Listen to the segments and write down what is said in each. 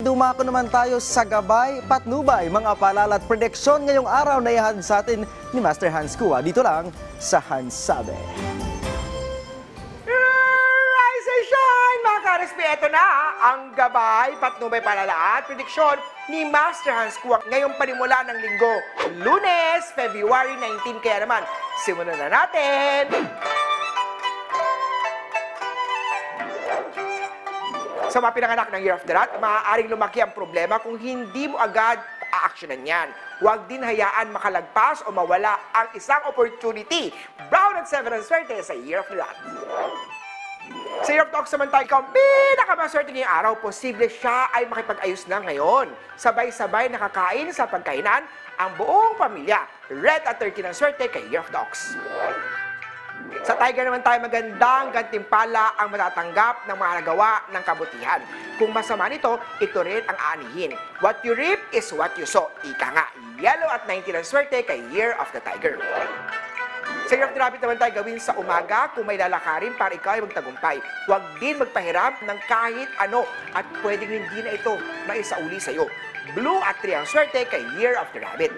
dumako naman tayo sa gabay, patnubay, mga paalala at prediksyon ngayong araw na ihatid sa atin ni Master Hans Kua. Dito lang sa Hans Sabi. Rise and shine, mga ka-RSP! Ito na ang gabay, patnubay, paalala at prediksyon ni Master Hans Kua ngayong panimula ng linggo, Lunes, February 19. Kaya naman, simulan na natin! Sa mga pinanganak ng Year of the Rat, maaaring lumaki ang problema kung hindi mo agad aaksyonan yan. Huwag din hayaan makalagpas o mawala ang isang opportunity. Brown at 7 ang swerte sa Year of the Rat. Sa Year of the Ox naman tayo, ikaw ang pinakamaswerte ngayong araw, posible siya ay makipag-ayos na ngayon. Sabay-sabay nakakain sa pagkainan ang buong pamilya. Red at 13 ang swerte kay Year of the Ox. Sa Tiger naman tayo, magandang gantimpala ang matatanggap ng mga nagawa ng kabutihan. Kung masama nito, ito rin ang aanihin. What you reap is what you sow. Ika nga, Yellow at 19 ang swerte kay Year of the Tiger. Sa Year of the Rabbit naman tayo, gawin sa umaga kung may lalakarin para ikaw ay magtagumpay. Huwag din magpahiram ng kahit ano at pwedeng hindi na ito maisauli sa'yo. Blue at 3 ang swerte kay Year of the Rabbit.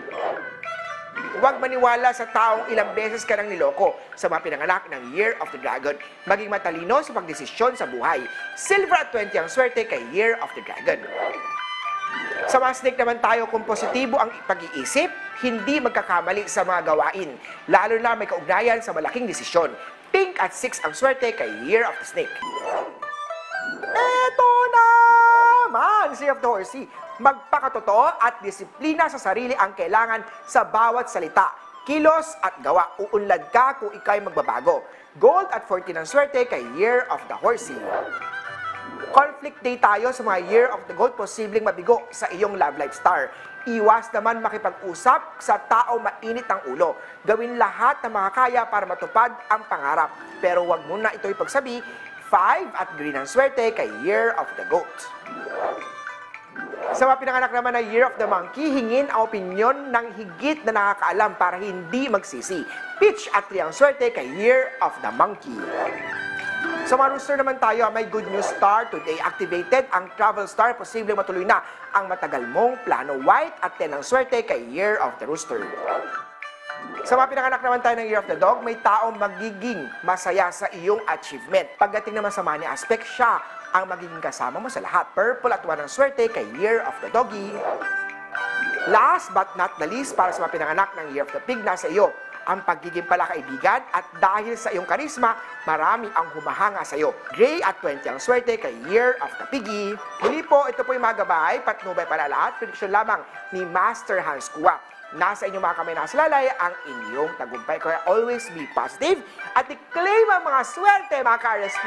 Huwag maniwala sa taong ilang beses ka nang niloko sa mga pinanganak ng Year of the Dragon. Maging matalino sa pagdesisyon sa buhay. Silver at 20 ang swerte kay Year of the Dragon. Sa mga snake naman tayo, kung positibo ang pag-iisip, hindi magkakamali sa mga gawain. Lalo na may kaugnayan sa malaking desisyon. Pink at 6 ang swerte kay Year of the Snake. Eto naman, Year of the Horsey. Magpakatotoo at disiplina sa sarili ang kailangan sa bawat salita, kilos at gawa. Uunlad ka kung ikaw'y magbabago. Gold at 14 ang swerte kay Year of the Horsey. Conflict day tayo sa mga Year of the Goat, posibleng mabigo sa iyong love life star. Iwas naman makipag-usap sa tao mainit ang ulo. Gawin lahat na makakaya para matupad ang pangarap. Pero huwag muna ito ipagsabi. 5 at green ang swerte kay Year of the Goat. Sa mga pinanganak naman na Year of the Monkey, hingin ang opinyon ng higit na nakakaalam para hindi magsisi. Peach at 3 ang swerte kay Year of the Monkey. Sa mga rooster naman tayo, may good news star today. Activated ang travel star, posibleng matuloy na ang matagal mong plano. White at 10 ang swerte kay Year of the Rooster. Sa mga pinanganak naman tayo ng Year of the Dog, may taong magiging masaya sa iyong achievement. Pagdating naman sa money aspect, siya ang magiging kasama mo sa lahat. Purple at 1 ang swerte kay Year of the Doggy. Last but not the least, para sa mga pinanganak ng Year of the Pig, nasa iyo ang pagiging palakaibigan at dahil sa iyong karisma, marami ang humahanga sa iyo. Gray at 20 ang swerte kay Year of the Piggy. Muli po, ito po yung mga gabay, patnubay para lahat, prediksyon lamang ni Master Hans Kua. Nasa inyong mga kamay nakasalalay ang inyong tagumpay. Kaya always be positive at i-claim ang mga swerte, mga ka-RSP.